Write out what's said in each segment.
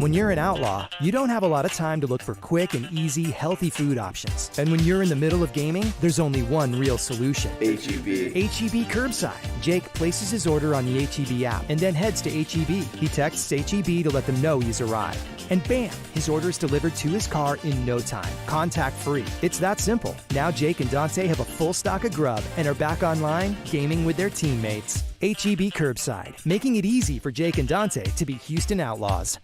When you're an outlaw, you don't have a lot of time to look for quick and easy, healthy food options. And when you're in the middle of gaming, there's only one real solution. HEB. HEB Curbside. Jake places his order on the HEB app and then heads to HEB. He texts HEB to let them know he's arrived. And bam, his order is delivered to his car in no time. Contact-free. It's that simple. Now Jake and Dante have a full stock of grub and are back online gaming with their teammates. HEB Curbside, making it easy for Jake and Dante to be Houston Outlaws.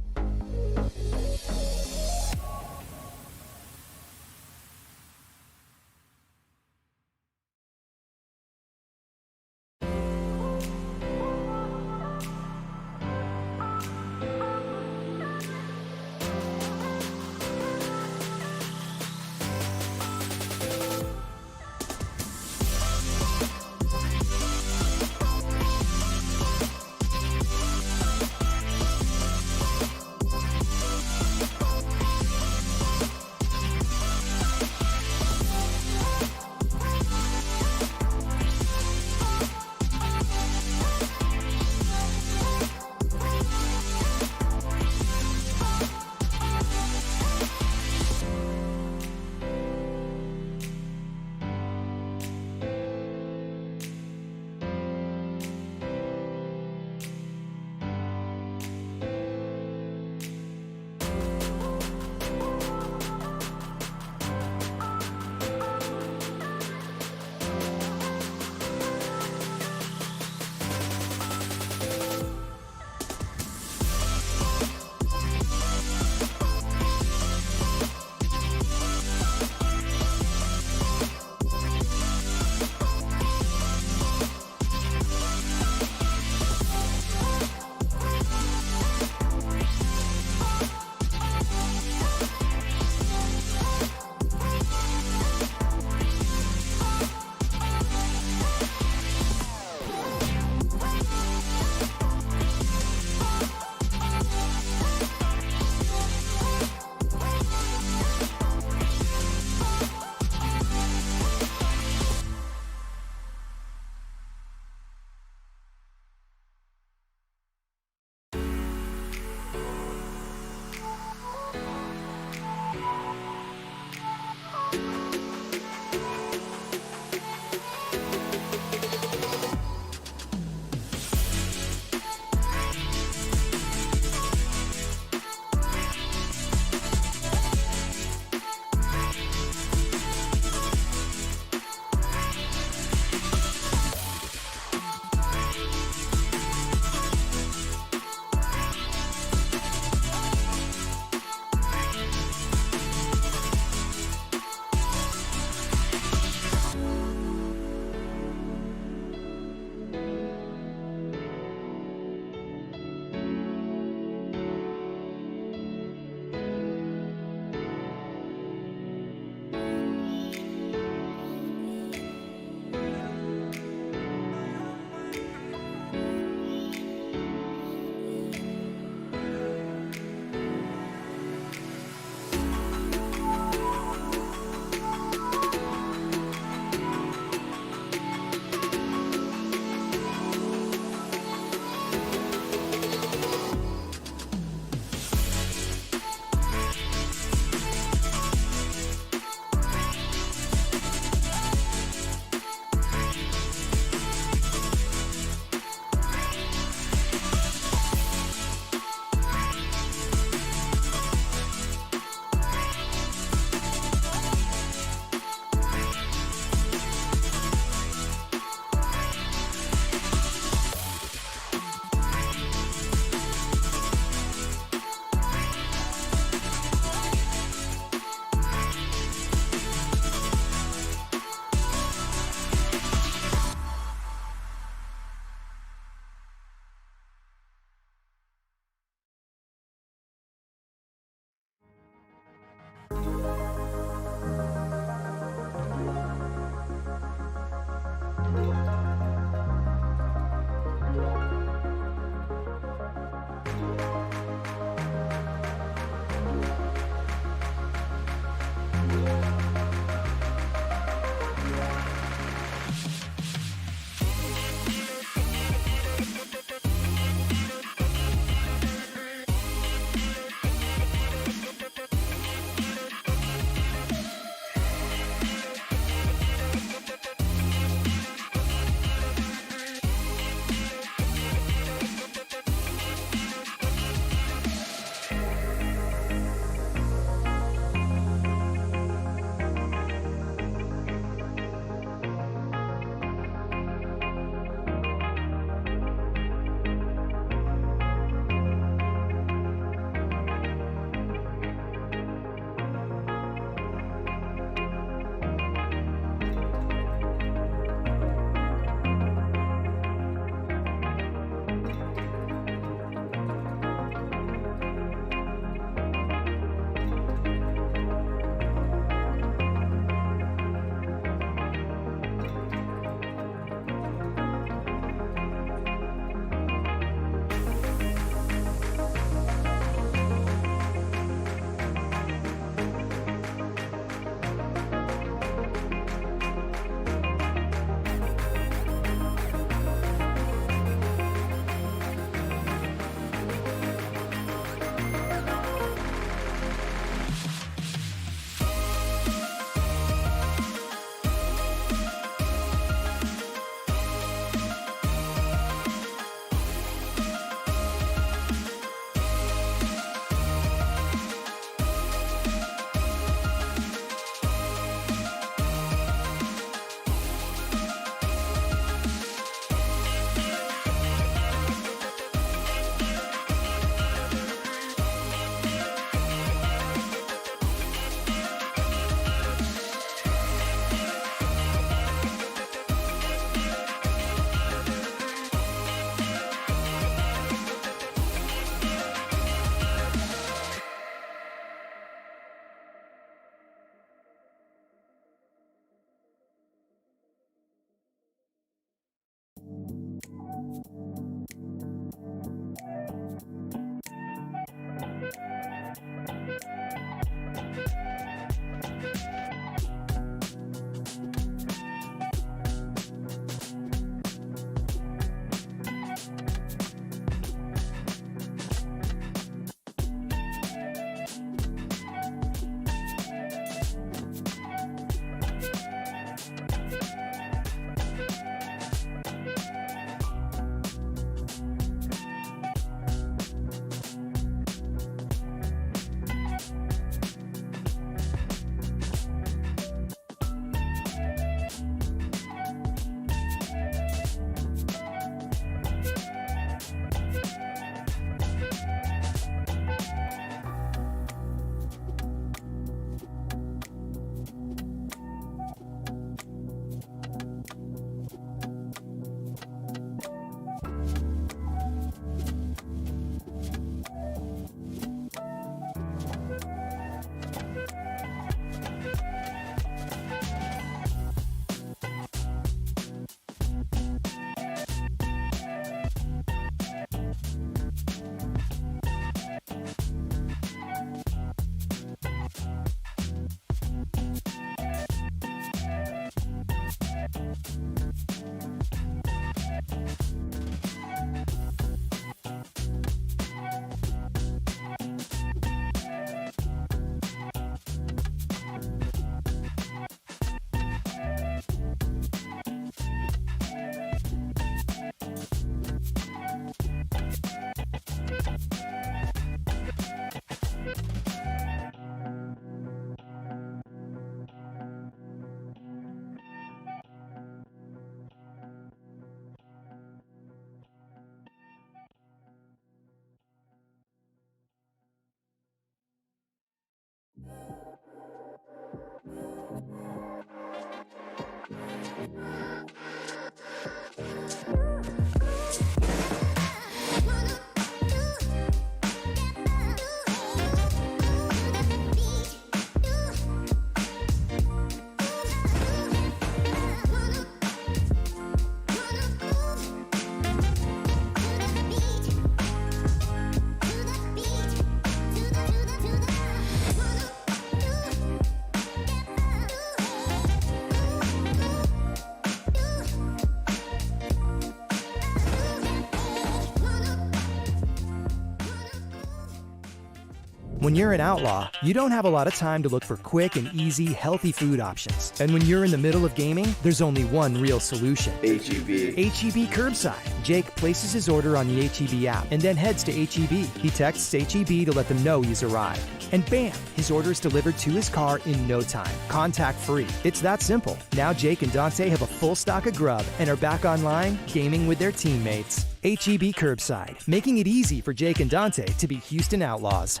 When you're an outlaw, you don't have a lot of time to look for quick and easy, healthy food options. And when you're in the middle of gaming, there's only one real solution. HEB. HEB Curbside. Jake places his order on the HEB app and then heads to HEB. He texts HEB to let them know he's arrived. And bam, his order is delivered to his car in no time, contact-free. It's that simple. Now Jake and Dante have a full stock of grub and are back online gaming with their teammates. HEB Curbside, making it easy for Jake and Dante to be Houston Outlaws.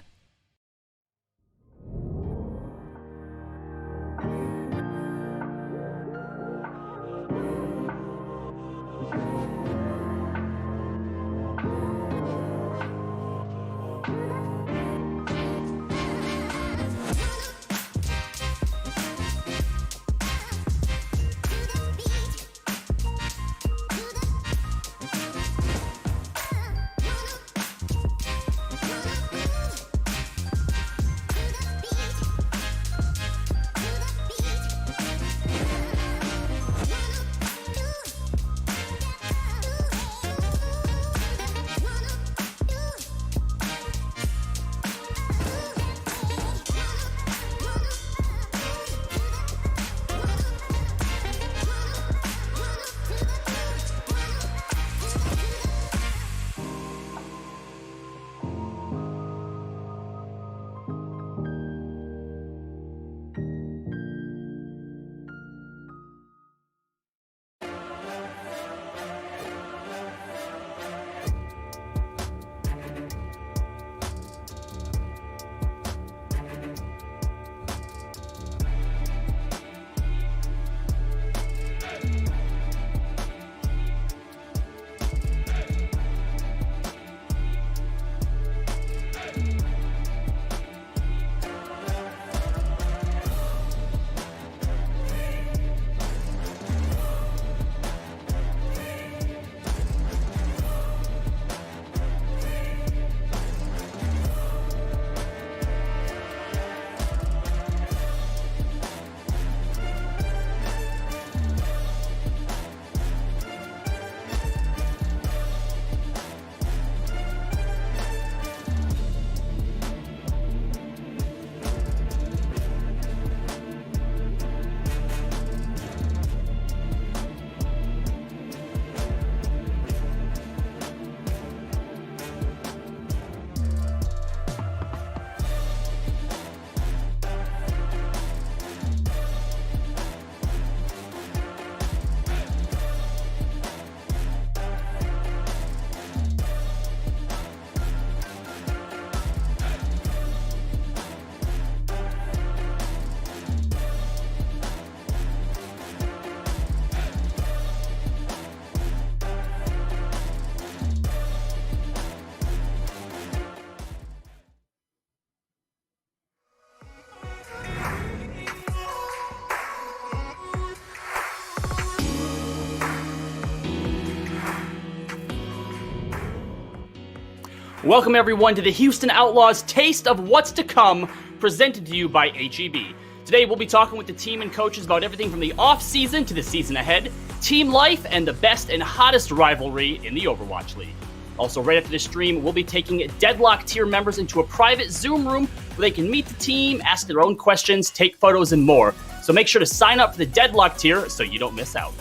Welcome, everyone, to the Houston Outlaws Taste of What's to Come, presented to you by HEB. Today, we'll be talking with the team and coaches about everything from the offseason to the season ahead, team life, and the best and hottest rivalry in the Overwatch League. Also, right after this stream, we'll be taking Deadlock tier members into a private Zoom room where they can meet the team, ask their own questions, take photos, and more. So make sure to sign up for the Deadlock tier so you don't miss out.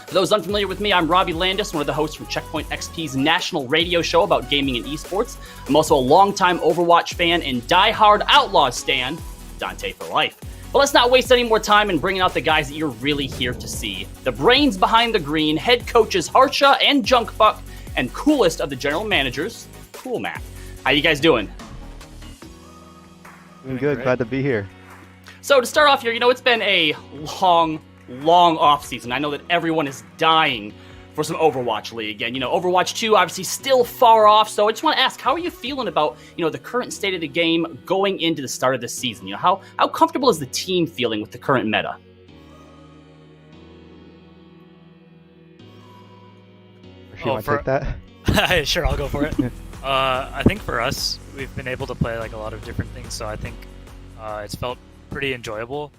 For those unfamiliar with me, I'm Robbie Landis, one of the hosts from Checkpoint XP's national radio show about gaming and esports. I'm also a longtime Overwatch fan and diehard Outlaws stan, Dante for life. But let's not waste any more time in bringing out the guys that you're really here to see. The brains behind the green, head coaches Harsha and Junkbuck, and coolest of the general managers, Cool Mac. How you guys doing? Doing good. Glad to be here. So to start off here, it's been a long off season. I know that everyone is dying for some Overwatch League, and Overwatch 2 obviously still far off. So I just want to ask, how are you feeling about the current state of the game going into the start of the season? How comfortable is the team feeling with the current meta? Take that? Sure, I'll go for it. I think for us, we've been able to play like a lot of different things, so I think it's felt pretty enjoyable.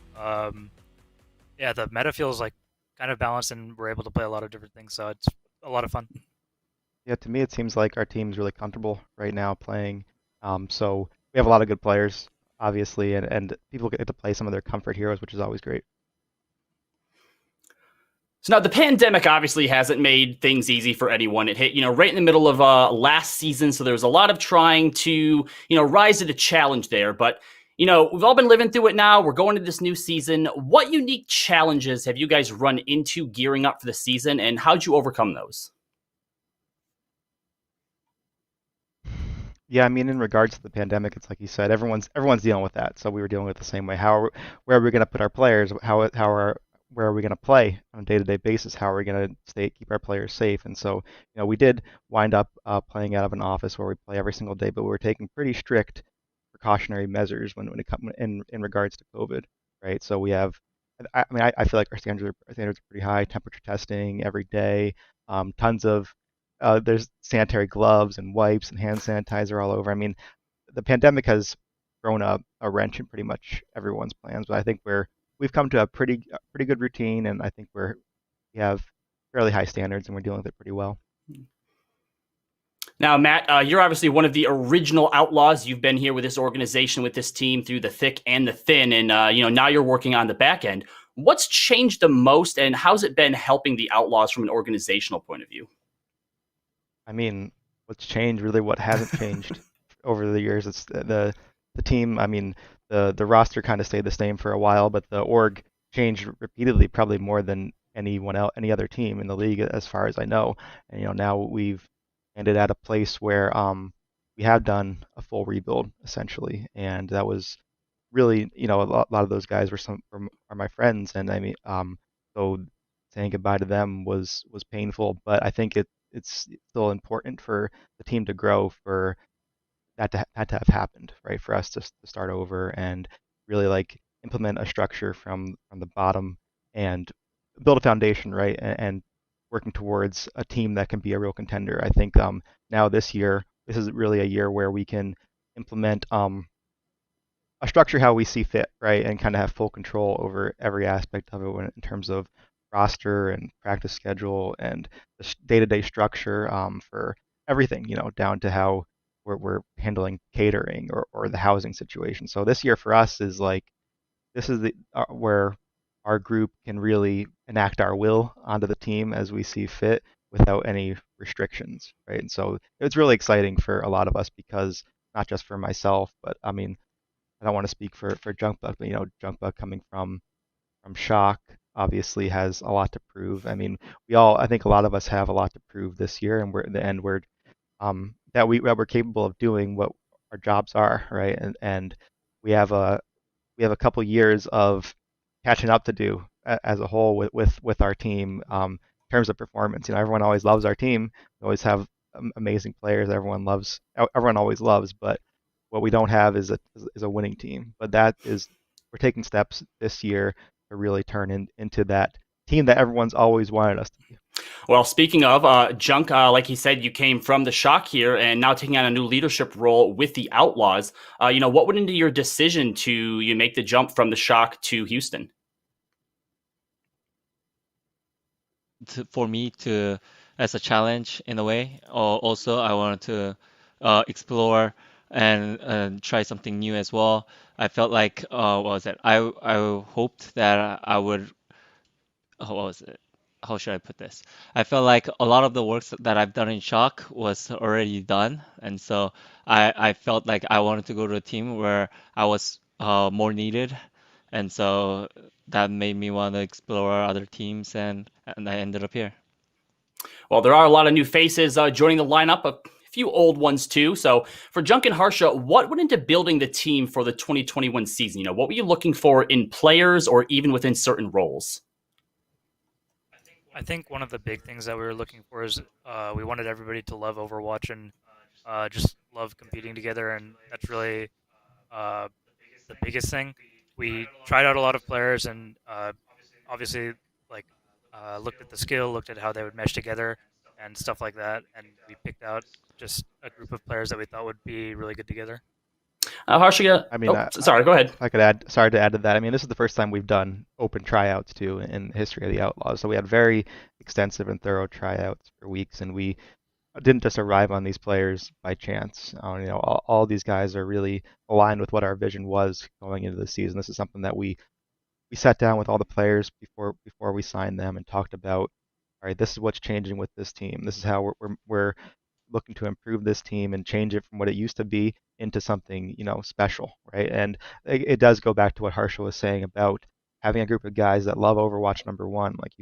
Yeah, the meta feels like kind of balanced, and we're able to play a lot of different things, so it's a lot of fun. Yeah, to me it seems like our team's really comfortable right now playing. So we have a lot of good players, obviously, and people get to play some of their comfort heroes, which is always great. So now the pandemic obviously hasn't made things easy for anyone. It hit, right in the middle of last season, so there was a lot of trying to, rise to the challenge there. But we've all been living through it now. We're going to this new season. What unique challenges have you guys run into gearing up for the season, and how'd you overcome those? Yeah, I mean, in regards to the pandemic, it's like you said, everyone's dealing with that. So we were dealing with it the same way. Where are we going to put our players? Where are we going to play on a day-to-day basis? How are we going to keep our players safe? And so, we did wind up playing out of an office where we play every single day, but we were taking pretty strict precautionary measures when it comes in regards to COVID, right? So we have, I mean, I feel like our standards are pretty high. Temperature testing every day, tons of there's sanitary gloves and wipes and hand sanitizer all over. I mean, the pandemic has thrown a wrench in pretty much everyone's plans, but I think we've come to a pretty good routine, and I think we have fairly high standards, and we're dealing with it pretty well. Now, Matt, you're obviously one of the original Outlaws. You've been here with this organization, with this team through the thick and the thin, and now you're working on the back end. What's changed the most, and how's it been helping the Outlaws from an organizational point of view? I mean, what's changed, really what hasn't changed over the years, it's the team. I mean, the roster kind of stayed the same for a while, but the org changed repeatedly, probably more than any other team in the league, as far as I know. And now we've ended at a place where we have done a full rebuild essentially, and that was really, a lot of those guys are my friends, and I mean, so saying goodbye to them was painful, but I think it's still important for the team to grow, for that to have happened, right? For us to start over and really like implement a structure from the bottom and build a foundation, right? And working towards a team that can be a real contender. I think now this is really a year where we can implement a structure how we see fit, right? And kind of have full control over every aspect of it in terms of roster and practice schedule and the day-to-day structure for everything, down to how we're handling catering or the housing situation. So this year for us is like, this is where our group can really enact our will onto the team as we see fit without any restrictions, right? And so it's really exciting for a lot of us, because not just for myself, but I mean, I don't want to speak for Junkbuck, but Junkbuck coming from Shock obviously has a lot to prove. I mean, I think a lot of us have a lot to prove this year, and we're that we're capable of doing what our jobs are, right? And we have a couple years of catching up to do as a whole with our team, in terms of performance. Everyone always loves our team. We always have amazing players. Everyone always loves, but what we don't have is a winning team. But we're taking steps this year to really turn into that team that everyone's always wanted us to be. Well, speaking of Junk, like he said, you came from the Shock here and now taking on a new leadership role with the Outlaws. What went into your decision to make the jump from the Shock to Houston? For me as a challenge in a way. Also, I wanted to explore and try something new as well. I felt like what was it? I hoped that I would. What was it? How should I put this? I felt like a lot of the work that I've done in Shock was already done, and so I felt like I wanted to go to a team where I was more needed, and so that made me want to explore other teams, and I ended up here. Well, there are a lot of new faces joining the lineup, a few old ones too. So for Junk and Harsha, what went into building the team for the 2021 season? What were you looking for in players or even within certain roles? I think one of the big things that we were looking for is we wanted everybody to love Overwatch and just love competing together, and that's really the biggest thing. We tried out a lot of players, and obviously, looked at the skill, looked at how they would mesh together, and stuff like that, and we picked out just a group of players that we thought would be really good together. Harsha, I mean, sorry, go ahead. I could sorry to add to that. I mean, this is the first time we've done open tryouts too in the history of the Outlaws. So we had very extensive and thorough tryouts for weeks, and we didn't just arrive on these players by chance. All these guys are really aligned with what our vision was going into the season. This is something that we sat down with all the players before we signed them and talked about. All right, this is what's changing with this team. This is how we're looking to improve this team and change it from what it used to be into something special, right? And it does go back to what Harsha was saying about having a group of guys that love Overwatch number one. Like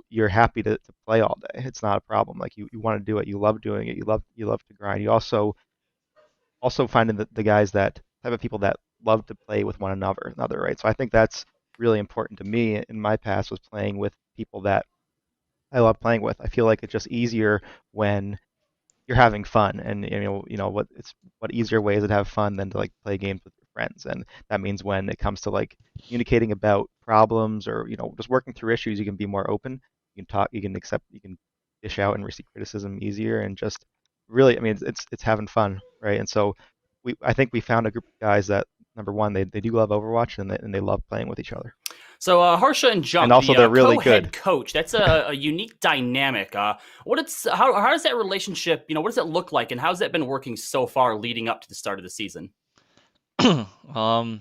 you're happy to play all day. It's not a problem. Like you want to do it. You love doing it. You love to grind. You also finding the guys that type of people that love to play with one another, right? So I think that's really important to me in my past, was playing with people that I love playing with. I feel like it's just easier when you're having fun, and what easier way is it to have fun than to like play games with your friends. And that means when it comes to like communicating about problems or just working through issues, you can be more open. You can talk, you can dish out and receive criticism easier, and just really, I mean, it's having fun, right? And so I think we found a group of guys that, number one, they do love Overwatch, and they love playing with each other. So Harsha and Jump, And also the they're really co-head good. coach, that's a unique dynamic. How does that relationship, what does it look like, and how's that been working so far leading up to the start of the season? I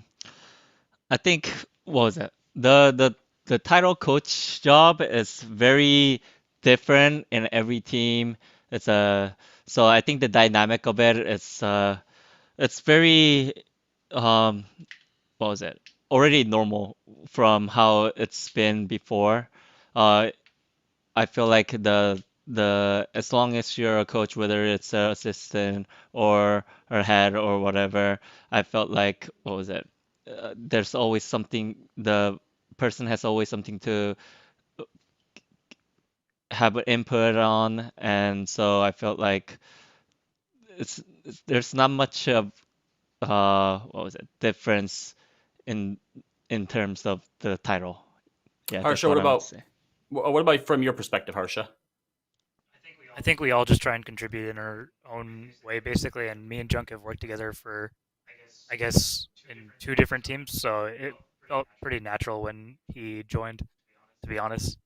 think, what was it? The title coach job is very different in every team. So I think the dynamic of it is it's very um what was it? Already normal from how it's been before. Uh, I feel like the as long as you're a coach, whether it's an assistant or head or whatever, I felt like, what was it? There's always something. The person has always something to have an input on, and so I felt like there's not much of what was it, difference in terms of the title. Yeah, that's Harsha, what what I would about say. what about from your perspective, Harsha? I think we all just try and contribute in our own way, basically. And me and Junk have worked together for, I guess, in 2 different teams, so it felt pretty natural when he joined, to be honest.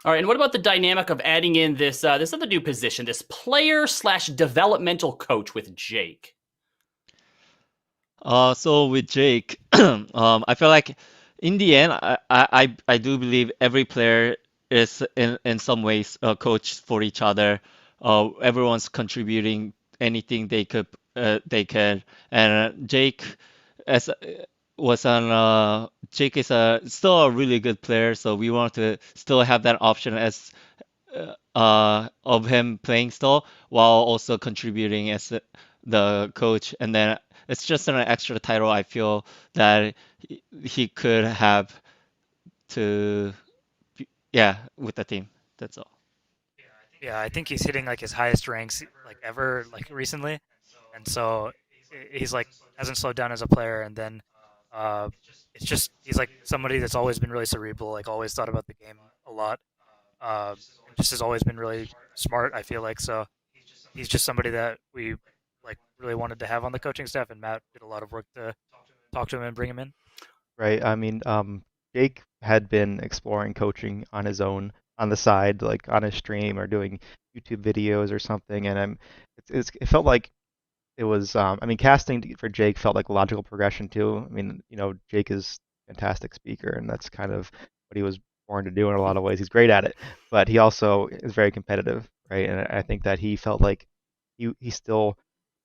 All right, and what about the dynamic of adding in this other new position, this player/developmental coach with Jake? So with Jake, I feel like in the end, I do believe every player is in some ways a coach for each other. Everyone's contributing anything they can, and Jake as was on Jake is still a really good player, so we want to still have that option as of him playing still while also contributing as the coach, and then it's just an extra title I feel that he could have to, yeah, with the team. That's all. Yeah, I think he's hitting like his highest ranks like ever, like recently, and so he's like hasn't slowed down as a player. And then uh, it's just he's like somebody that's always been really cerebral, like always thought about the game a lot. Just has always been really smart. I feel like so he's just somebody that we like really wanted to have on the coaching staff, and Matt did a lot of work to talk to him and bring him in. Right. I mean, Jake had been exploring coaching on his own on the side, like on his stream or doing YouTube videos or something. And it felt like it was, I mean, casting for Jake felt like a logical progression too. I mean, Jake is a fantastic speaker, and that's kind of what he was born to do in a lot of ways. He's great at it, but he also is very competitive, right? And I think that he felt like he still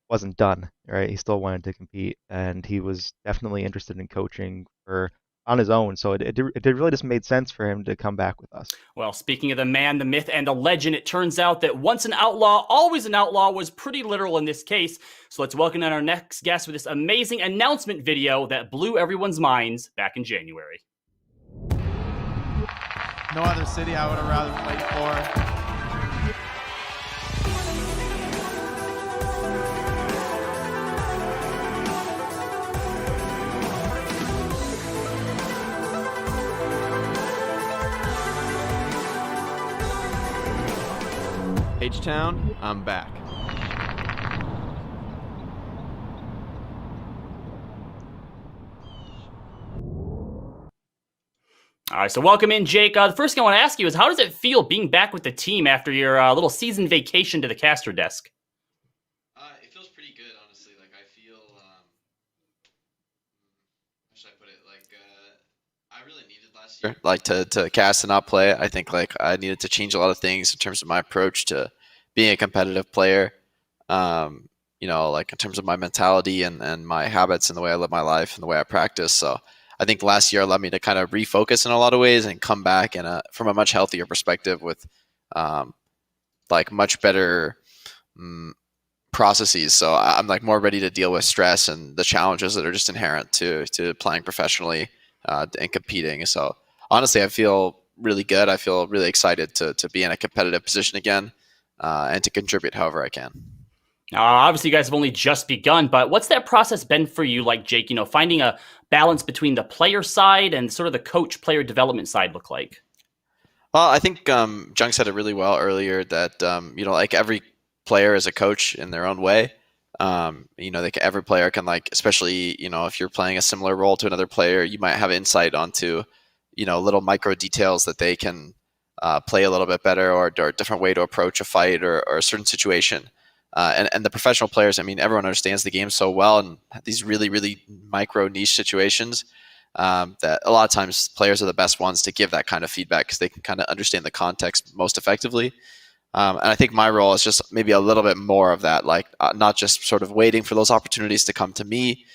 wasn't done, right? He still wanted to compete, and he was definitely interested in coaching for on his own. So it really just made sense for him to come back with us. Well, speaking of the man, the myth, and the legend, it turns out that once an outlaw, always an outlaw was pretty literal in this case. So let's welcome in our next guest with this amazing announcement video that blew everyone's minds back in January. No other city I would have rather played for. H-Town, I'm back. All right, so welcome in, Jake. The first thing I want to ask you is, how does it feel being back with the team after your little season vacation to the caster desk? It feels pretty good, honestly. Like I feel, how should I put it? Like I really needed last year, like to cast and not play. I think like I needed to change a lot of things in terms of my approach to being a competitive player. Like in terms of my mentality and my habits and the way I live my life and the way I practice. So I think last year allowed me to kind of refocus in a lot of ways and come back from a much healthier perspective with like much better processes. So I'm like more ready to deal with stress and the challenges that are just inherent to playing professionally and competing. So honestly, I feel really good. I feel really excited to be in a competitive position again and to contribute however I can. Obviously, you guys have only just begun, but what's that process been for you, like Jake? Finding a balance between the player side and sort of the coach-player development side look like? Well, I think Jung said it really well earlier that like every player is a coach in their own way. Every player can especially if you're playing a similar role to another player, you might have insight onto little micro details that they can play a little bit better or a different way to approach a fight or a certain situation. And the professional players, I mean, everyone understands the game so well, and these really, really micro niche situations that a lot of times players are the best ones to give that kind of feedback because they can kind of understand the context most effectively. And I think my role is just maybe a little bit more of that, not just sort of waiting for those opportunities to come to me,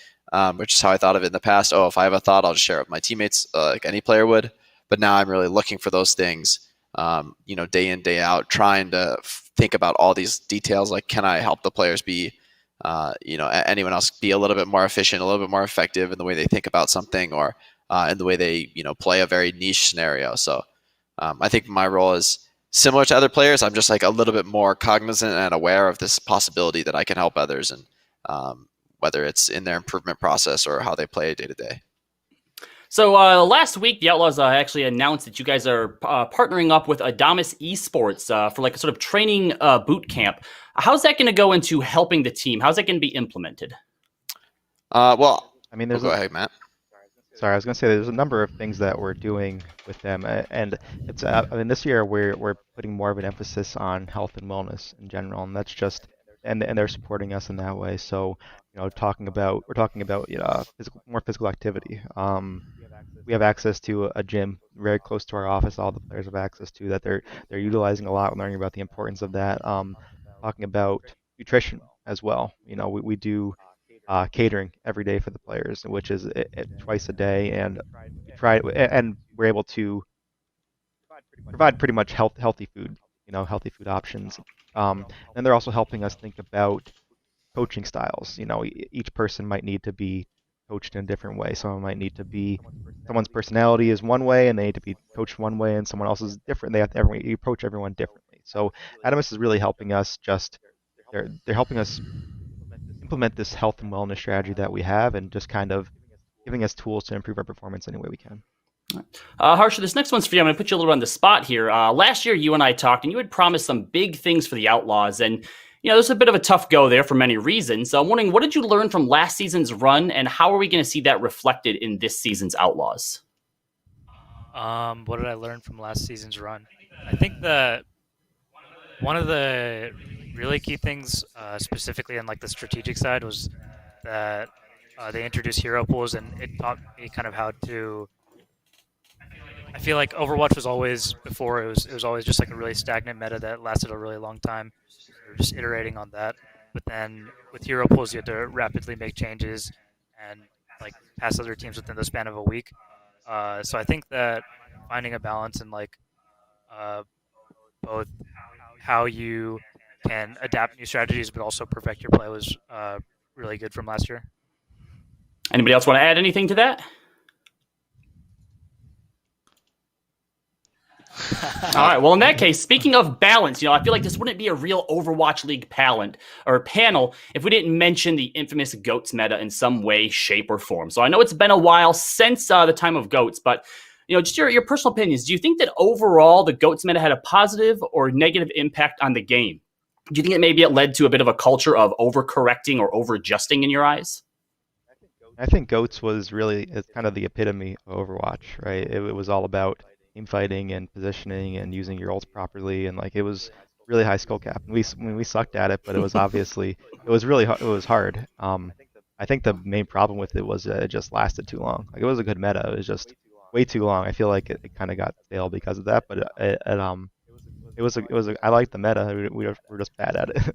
which is how I thought of it in the past. Oh, if I have a thought, I'll just share it with my teammates like any player would. But now I'm really looking for those things, day in, day out, trying to think about all these details. Like, can I help the players be, anyone else be a little bit more efficient, a little bit more effective in the way they think about something or in the way they, play a very niche scenario. So I think my role is similar to other players. I'm just a little bit more cognizant and aware of this possibility that I can help others, and whether it's in their improvement process or how they play day to day. So last week, the Outlaws actually announced that you guys are partnering up with Adamas Esports for a sort of training boot camp. How's that going to go into helping the team? How's that going to be implemented? Well, I mean, go ahead, Matt. Sorry, I was going to say there's a number of things that we're doing with them, and it's this year we're putting more of an emphasis on health and wellness in general, and that's just and they're supporting us in that way. So we're talking about more physical activity. We have access to a gym very close to our office. All the players have access to that. They're utilizing a lot, learning about the importance of that. Talking about nutrition as well. We do catering every day for the players, which is twice a day, and we're able to provide pretty much healthy food, healthy food options. And they're also helping us think about coaching styles. Each person might need to be coached in a different way. Someone's personality is one way, and they need to be coached one way, and someone else is different. You approach everyone differently. So Adamas is really helping us. They're helping us implement this health and wellness strategy that we have, and just kind of giving us tools to improve our performance any way we can. Harsha, this next one's for you. I'm going to put you a little on the spot here. Last year, you and I talked, and you had promised some big things for the Outlaws, and there's a bit of a tough go there for many reasons. So I'm wondering, what did you learn from last season's run, and how are we going to see that reflected in this season's Outlaws? What did I learn from last season's run? I think that one of the really key things, specifically on the strategic side, was that they introduced hero pools, and it taught me kind of how to. I feel like Overwatch was always before it was always just a really stagnant meta that lasted a really long time. We were just iterating on that, but then with hero pools, you had to rapidly make changes and pass other teams within the span of a week. So I think that finding a balance in both how you can adapt new strategies, but also perfect your play was really good from last year. Anybody else want to add anything to that? All right. Well, in that case, speaking of balance, I feel like this wouldn't be a real Overwatch League panel if we didn't mention the infamous GOATS meta in some way, shape, or form. So I know it's been a while since the time of GOATS, but just your personal opinions. Do you think that overall the GOATS meta had a positive or negative impact on the game? Do you think maybe it led to a bit of a culture of overcorrecting or over-adjusting in your eyes? I think Goats was really it's kind of the epitome of Overwatch, right? It was all about team fighting and positioning and using your ults properly, and like it was really high skill cap. We sucked at it, but it was obviously it was hard. I think the main problem with it was it just lasted too long. Like it was a good meta, it was just way too long. I feel like it kind of got stale because of that, but I liked the meta. We're just bad at it.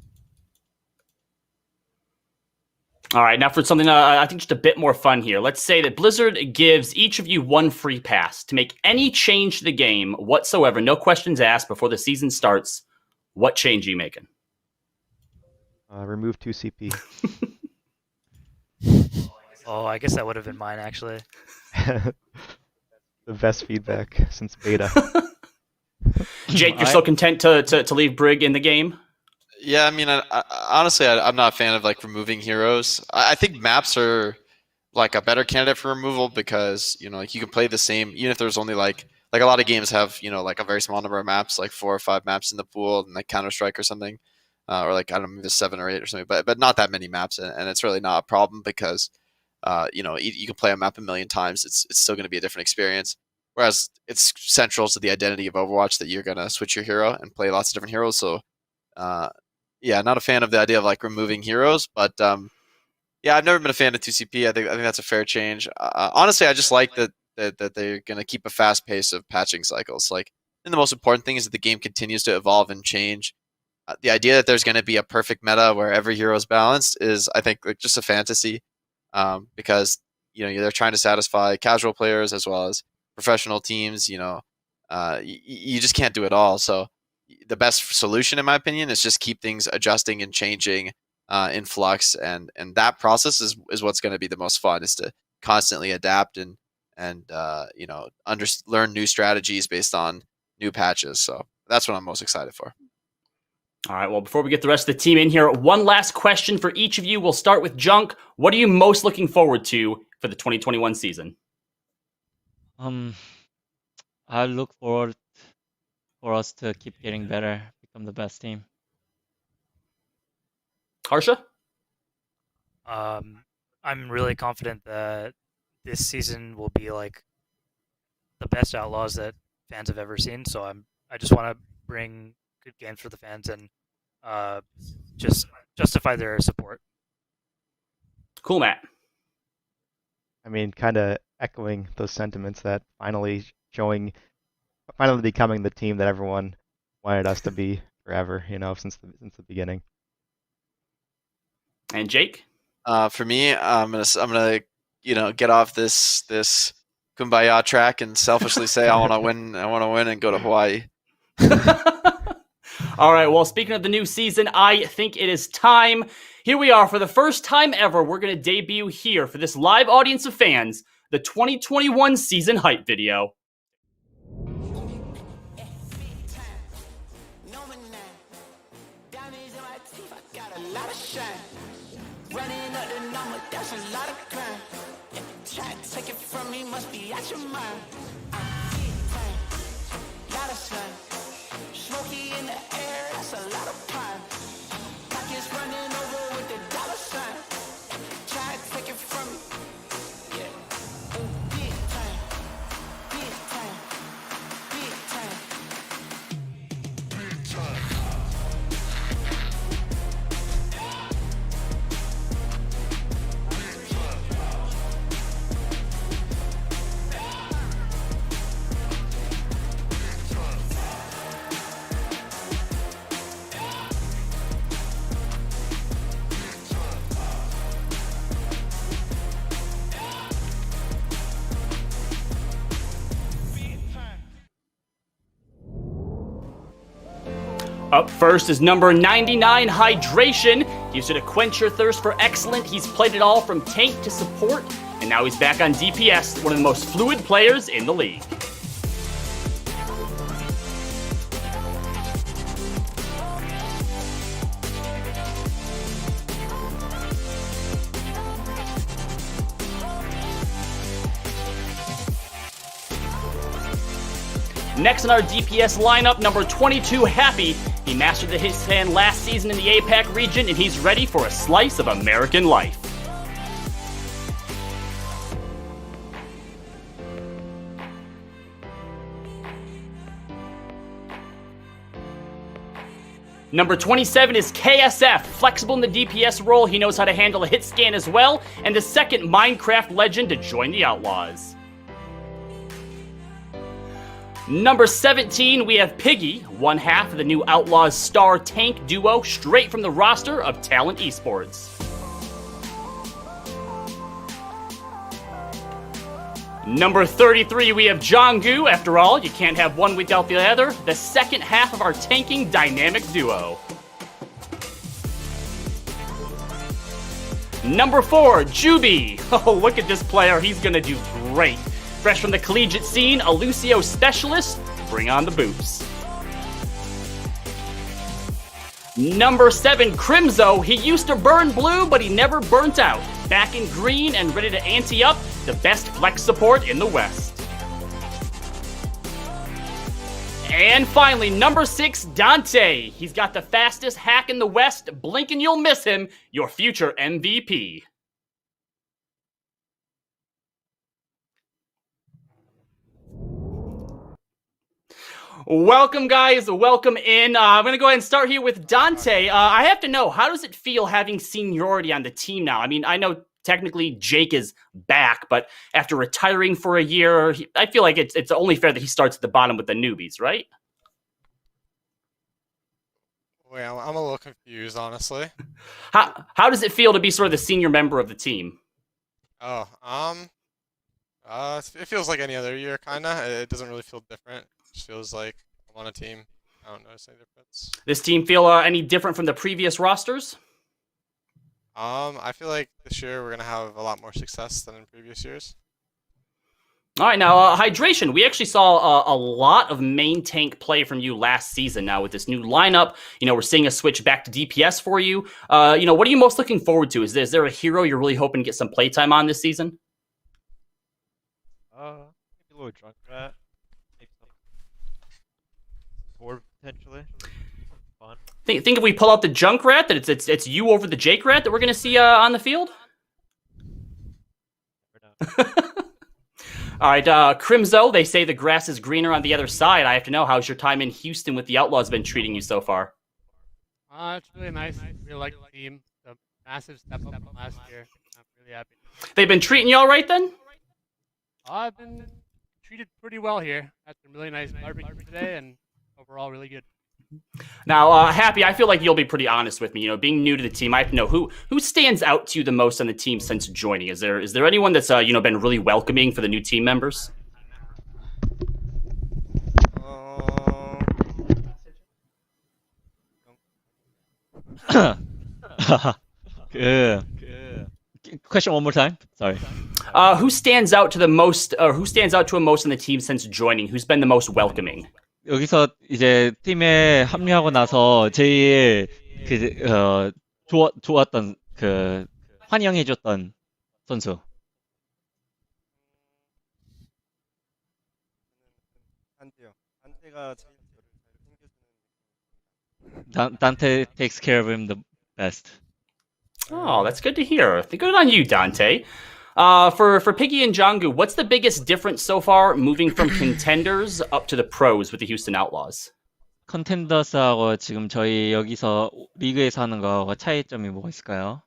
All right, now for something I think just a bit more fun here. Let's say that Blizzard gives each of you one free pass to make any change to the game whatsoever, no questions asked before the season starts. What change are you making? Remove 2CP. Oh, I guess that would have been mine, actually. The best feedback since beta. Jake, you're still content to leave Brig in the game? Yeah, I mean, honestly, I'm not a fan of like removing heroes. I think maps are like a better candidate for removal because like you can play the same even if there's only like a lot of games have like a very small number of maps, like 4 or 5 maps in the pool, and like Counter-Strike or something, or like I don't know, maybe 7 or 8 or something, but not that many maps, and it's really not a problem because you can play a map a million times. It's still going to be a different experience. Whereas it's central to the identity of Overwatch that you're going to switch your hero and play lots of different heroes. So. Yeah, not a fan of the idea of like removing heroes, but yeah, I've never been a fan of 2CP. I think that's a fair change. Honestly, I just like that they're going to keep a fast pace of patching cycles. Like, and the most important thing is that the game continues to evolve and change. The idea that there's going to be a perfect meta where every hero is balanced is, I think, like just a fantasy, because they're trying to satisfy casual players as well as professional teams. You just can't do it all. So. The best solution, in my opinion, is just keep things adjusting and changing in flux, and that process is what's going to be the most fun, is to constantly adapt and learn new strategies based on new patches. So that's what I'm most excited for. All right, well, before we get the rest of the team in here, one last question for each of you. We'll start with Junk. What are you most looking forward to for the 2021 season? I look forward for us to keep getting better, become the best team. Harsha? I'm really confident that this season will be like the best Outlaws that fans have ever seen. So I just want to bring good games for the fans and just justify their support. Cool, Matt. I mean, kind of echoing those sentiments, that finally becoming the team that everyone wanted us to be forever, since the beginning. And Jake? For me, I'm gonna get off this kumbaya track and selfishly say I want to win and go to Hawaii. All right, well, speaking of the new season, I think it is time. Here we are, for the first time ever, we're going to debut here for this live audience of fans, the 2021 season hype video. Running up the number, that's a lot of crime. Try to take it from me, must be out your mind. Lot of sun, smoky in the air, that's a lot of pine. Pockets running over with the dollar sign. Try to take it from me, yeah. Big time, big time, big time, big time. Up first is number 99, Hydration. Used it to quench your thirst for excellent. He's played it all from tank to support, and now he's back on DPS, one of the most fluid players in the league. Next in our DPS lineup, number 22, Happy. He mastered the hit hand last season in the APAC region, and he's ready for a slice of American life. Number 27 is KSF, flexible in the DPS role. He knows how to handle a hit scan as well, and the second Minecraft legend to join the Outlaws. Number 17, we have Piggy, one half of the new Outlaws star tank duo, straight from the roster of Talent Esports. Number 33, we have Jonggu. After all, you can't have one without the other. The second half of our tanking dynamic duo. Number 4, Juby. Oh, look at this player. He's going to do great. Fresh from the collegiate scene, a Lucio specialist. Bring on the boots. Number 7, Crimzo. He used to burn blue, but he never burnt out. Back in green and ready to ante up, the best flex support in the West. And finally, number 6, Dante. He's got the fastest hack in the West. Blink and you'll miss him, your future MVP. Welcome, guys. Welcome in. I'm going to go ahead and start here with Dante. I have to know, how does it feel having seniority on the team now? I mean, I know technically Jake is back, but after retiring for a year, I feel like it's only fair that he starts at the bottom with the newbies, right? Well, I'm a little confused, honestly. How does it feel to be sort of the senior member of the team? Oh, it feels like any other year, kinda. It doesn't really feel different. It just feels like I'm on a team. I don't notice any difference. This team feel any different from the previous rosters? I feel like this year we're gonna have a lot more success than in previous years. All right, now hydration. We actually saw a lot of main tank play from you last season. Now with this new lineup, we're seeing a switch back to DPS for you. What are you most looking forward to? Is there a hero you're really hoping to get some playtime on this season? Maybe a little drunk rat. Maybe some board potentially. Fun. Think if we pull out the Junkrat, that it's you over the Jake Rat that we're gonna see on the field. All right, Crimzo. They say the grass is greener on the other side. I have to know, how's your time in Houston with the Outlaws been treating you so far? It's really nice. I really like the team. The massive step up from last year. I'm really happy. They've been treating you all right then? I've been treated pretty well here. Had some really nice barbecue today, and overall really good. Now, Happy, I feel like you'll be pretty honest with me. Being new to the team, I have to know who stands out to you the most on the team since joining. Is there anyone that's been really welcoming for the new team members? Question one more time. Sorry. Who stands out to the most, or who stands out to him most on the team since joining? Who's been the most welcoming? 여기서 이제 팀에 합류하고 나서 제일 좋았던 환영해줬던 선수. Dante takes care of him the best. Oh, that's good to hear. Good on you, Dante. For Piggy and Jonggu, what's the biggest difference so far moving from contenders up to the pros with the Houston Outlaws? 컨텐더스하고 지금 저희 여기서 리그에서 하는 거하고 차이점이 뭐가 있을까요?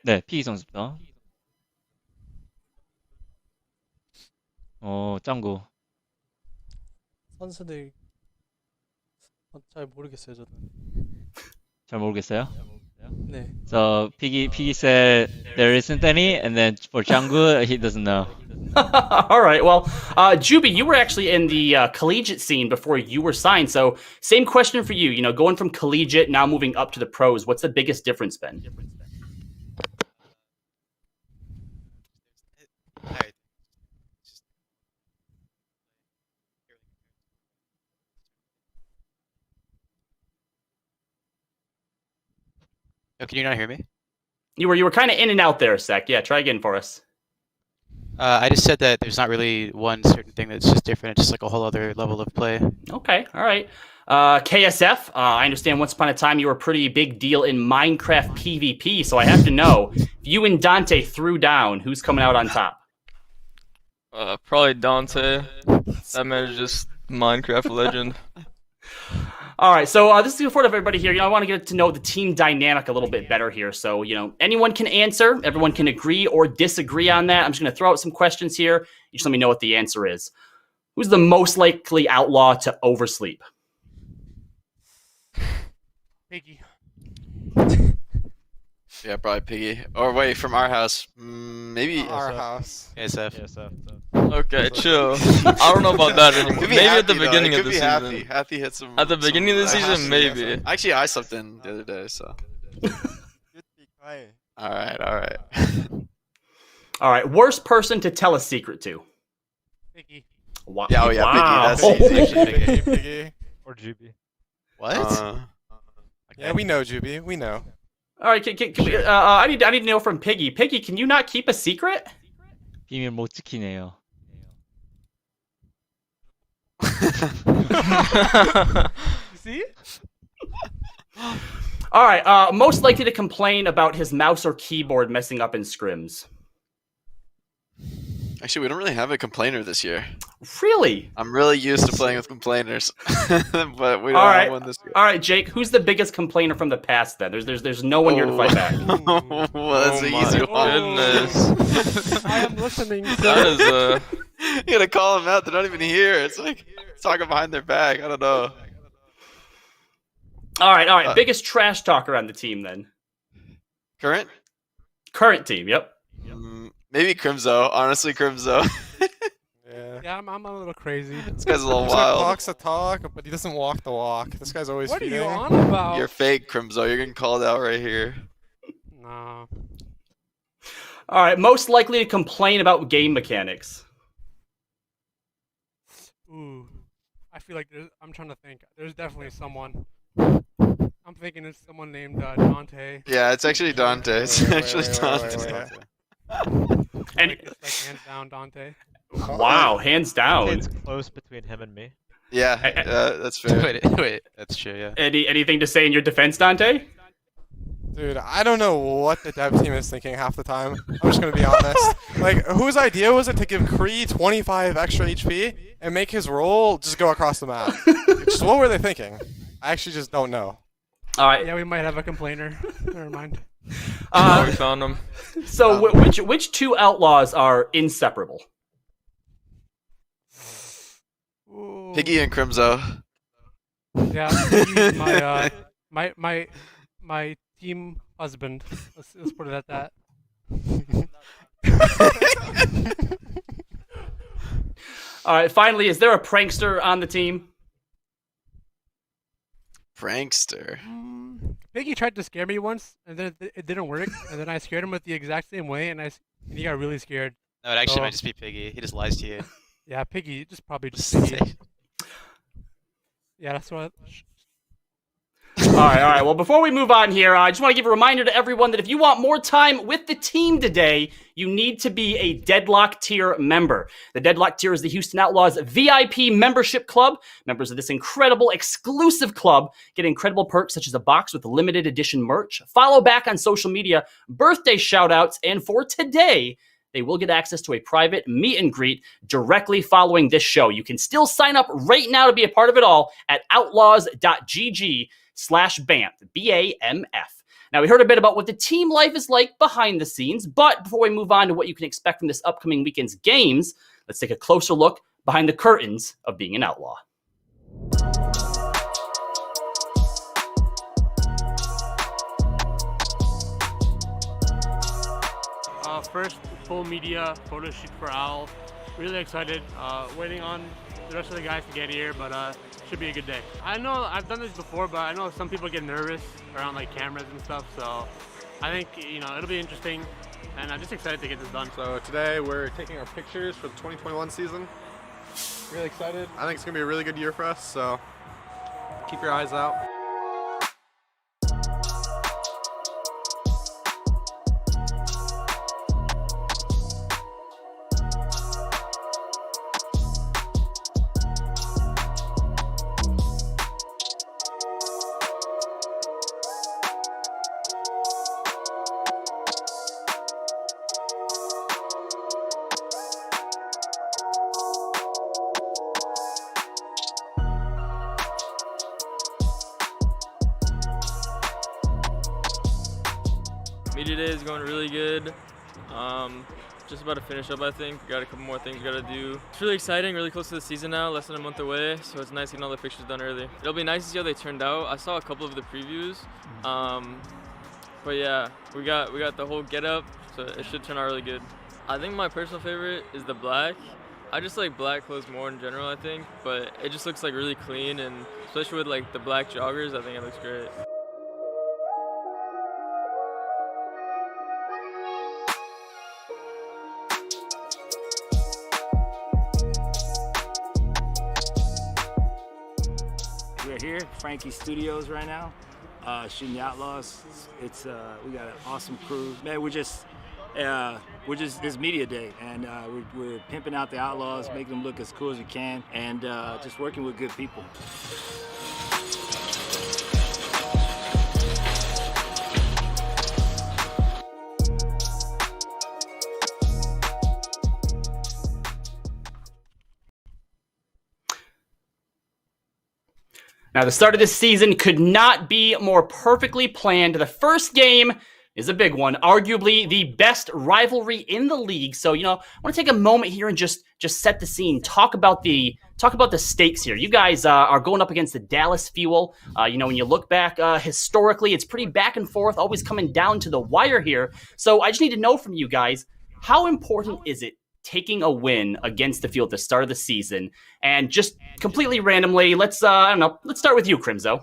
네, 피기 선수부터. 짱구. 선수들 잘 모르겠어요, 저는. 잘 모르겠어요? 네. So Piggy said there isn't any, and then for Janggu, he doesn't know. All right. Well, Juby, you were actually in the collegiate scene before you were signed. So same question for you. Going from collegiate now moving up to the pros. What's the biggest difference been? Oh, can you not hear me? You were kind of in and out there a sec. Yeah, try again for us. I just said that there's not really one certain thing that's just different. It's just like a whole other level of play. Okay, all right. KSF, I understand once upon a time you were a pretty big deal in Minecraft PvP, so I have to know, if you and Dante threw down, who's coming out on top? Probably Dante. That man is just Minecraft legend. All right, so this is for everybody here. I want to get to know the team dynamic a little bit better here. So, anyone can answer. Everyone can agree or disagree on that. I'm just going to throw out some questions here. You just let me know what the answer is. Who's the most likely outlaw to oversleep? Piggy. Yeah, probably Piggy. Or wait, from our house. Maybe Our house. ASF. Okay, chill. I don't know about that anymore. Could be Maybe Happy, at the though. beginning It of could the be season. Happy. Happy hit some. At the beginning of the season, maybe. Actually, I slept in the other day, so. All right. All right, worst person to tell a secret to? Piggy. Wow. Yeah, oh yeah, Wow. Piggy. That's easy. Piggy. Or GB. What? Yeah, we know, Juby. We know. All right, can we, I need to know from Piggy. Piggy, can you not keep a secret? 비밀 못 지키네요. See? All right, most likely to complain about his mouse or keyboard messing up in scrims. Actually, we don't really have a complainer this year. Really? I'm really used to playing with complainers, but we don't All have right, one this year. all right, Jake. Who's the biggest complainer from the past? Then there's no one here to fight back. Well, that's an my easy one. goodness. I am listening, That sir. is You gotta call them out. They're not even here. It's like talking behind their back. I don't know. All right. Biggest trash talker on the team then. Current team. Yep. Maybe Crimzo. Honestly, Crimzo. Yeah. I'm a little crazy. This guy's a little This guy wild. talks the talk, but he doesn't walk the walk. This guy's always What are feeding. you on about? You're fake, Crimzo. You're getting called out right here. Nah. All right. Most likely to complain about game mechanics. Ooh. I feel like I'm trying to think. There's definitely someone. I'm thinking it's someone named Dante. Yeah, it's actually Dante. It's actually Dante. And It's like hands down Dante. wow, hands down. It's close between him and me. Yeah, that's fair. Wait, that's true, yeah. Anything to say in your defense, Dante? Dude, I don't know what the dev team is thinking half the time. I'm just gonna be honest. Like, whose idea was it to give Kree 25 extra HP and make his roll just go across the map? Just what were they thinking? I actually just don't know. All right. Yeah, we might have a complainer. Never mind. we found him. So which two outlaws are inseparable? Ooh. Piggy and Crimzo. Yeah, Piggy's my team husband. Let's put it at that. All right. Finally, is there a prankster on the team? Prankster. Piggy tried to scare me once, and then it didn't work. And then I scared him with the exact same way, and he got really scared. No, it actually So- might just be Piggy. He just lies to you. Yeah, Piggy. Probably just Just Piggy. say- Yeah, that's what. All right. Well, before we move on here, I just want to give a reminder to everyone that if you want more time with the team today, you need to be a Deadlock Tier member. The Deadlock Tier is the Houston Outlaws VIP membership club. Members of this incredible exclusive club get incredible perks such as a box with limited edition merch, follow back on social media, birthday shoutouts, and for today, they will get access to a private meet and greet directly following this show. You can still sign up right now to be a part of it all at outlaws.gg/BAMF, BAMF. Now, we heard a bit about what the team life is like behind the scenes, but before we move on to what you can expect from this upcoming weekend's games, let's take a closer look behind the curtains of being an outlaw. First full media photo shoot for Owl. Really excited. Waiting on the rest of the guys to get here, but should be a good day. I know I've done this before, but I know some people get nervous around like cameras and stuff. So I think it'll be interesting, and I'm just excited to get this done. So today we're taking our pictures for the 2021 season. Really excited. I think it's gonna be a really good year for us. So keep your eyes out. Media day is going really good. Just about to finish up, I think. We got a couple more things we got to do. It's really exciting, really close to the season now, less than a month away, so it's nice getting all the pictures done early. It'll be nice to see how they turned out. I saw a couple of the previews, but yeah, we got the whole get-up, so it should turn out really good. I think my personal favorite is the black. I just like black clothes more in general, I think, but it just looks like really clean, and especially with like the black joggers, I think it looks great. We're here, Frankie Studios right now, shooting the Outlaws. It's we got an awesome crew. Man, we're just it's media day, and we're pimping out the Outlaws, making them look as cool as we can, and just working with good people. Now, the start of this season could not be more perfectly planned. The first game is a big one, arguably the best rivalry in the league. So, I want to take a moment here and just set the scene. Talk about the stakes here. You guys are going up against the Dallas Fuel. When you look back historically, it's pretty back and forth, always coming down to the wire here. So, I just need to know from you guys, how important is it taking a win against the Fuel at the start of the season? And just completely randomly, let's start with you, Crimzo.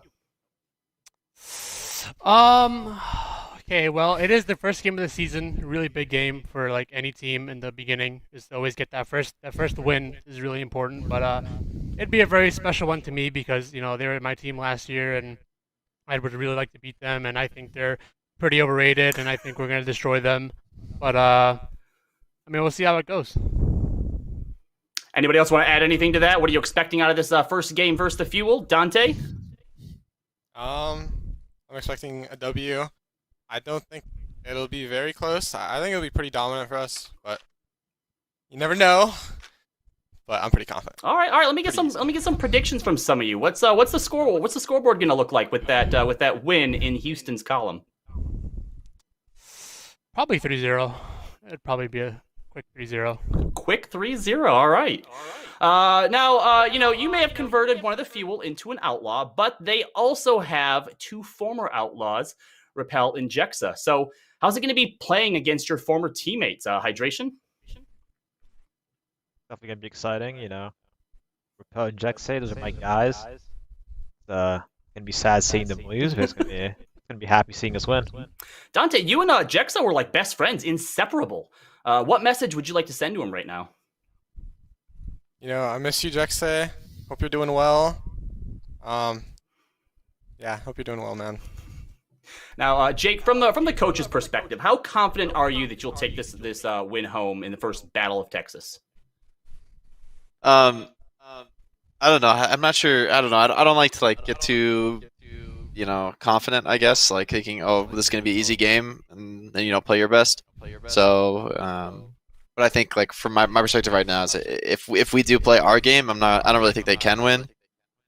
Okay, well, it is the first game of the season, a really big game for like any team in the beginning. Is to always get that first win is really important. But it'd be a very special one to me because they were my team last year, and I would really like to beat them. And I think they're pretty overrated, and I think we're gonna destroy them. But we'll see how it goes. Anybody else want to add anything to that? What are you expecting out of this first game versus the Fuel? Dante? I'm expecting a W. I don't think it'll be very close. I think it'll be pretty dominant for us, but you never know. But I'm pretty confident. All right. Let me get some predictions from some of you. What's the score? What's the scoreboard going to look like with that win in Houston's column? Probably 3-0. It'd probably be a quick 3-0. Quick 3-0. All right. Now, you may have converted one of the Fuel into an Outlaw, but they also have two former Outlaws, Rappel and Jexa. So how's it going to be playing against your former teammates? Hydration? Definitely going to be exciting, Rappel and Jexa, those are my guys. It's going to be sad seeing them lose, but it's going to be happy seeing us win. Dante, you and Jexa were like best friends, inseparable. What message would you like to send to him right now? I miss you, Jexa. Hope you're doing well. Hope you're doing well, man. Now, Jake, from the coach's perspective, how confident are you that you'll take this win home in the first Battle of Texas? I don't know. I'm not sure. I don't know. I don't like to get too, confident. I guess thinking, oh, this is gonna be an easy game, and then play your best. So, but I think from my perspective right now is if we do play our game, I don't really think they can win.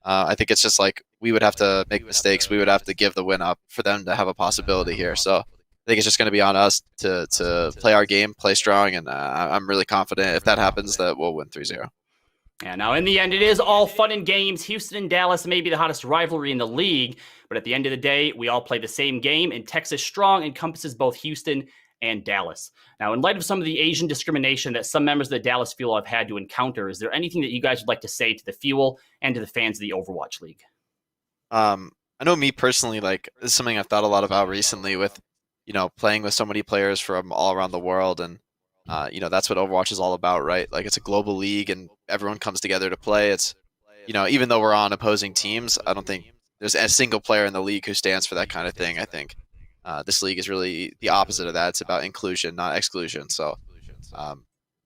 I think it's just we would have to make mistakes. We would have to give the win up for them to have a possibility here. So I think it's just going to be on us to play our game, play strong, and I'm really confident if that happens that we'll win 3-0. Yeah, now in the end, it is all fun and games. Houston and Dallas may be the hottest rivalry in the league, but at the end of the day, we all play the same game, and Texas Strong encompasses both Houston and Dallas. Now, in light of some of the Asian discrimination that some members of the Dallas Fuel have had to encounter, is there anything that you guys would like to say to the Fuel and to the fans of the Overwatch League? I know me personally, this is something I've thought a lot about recently with, playing with so many players from all around the world. And, that's what Overwatch is all about, right? It's a global league and everyone comes together to play. It's, even though we're on opposing teams, I don't think there's a single player in the league who stands for that kind of thing. I think this league is really the opposite of that. It's about inclusion, not exclusion. So,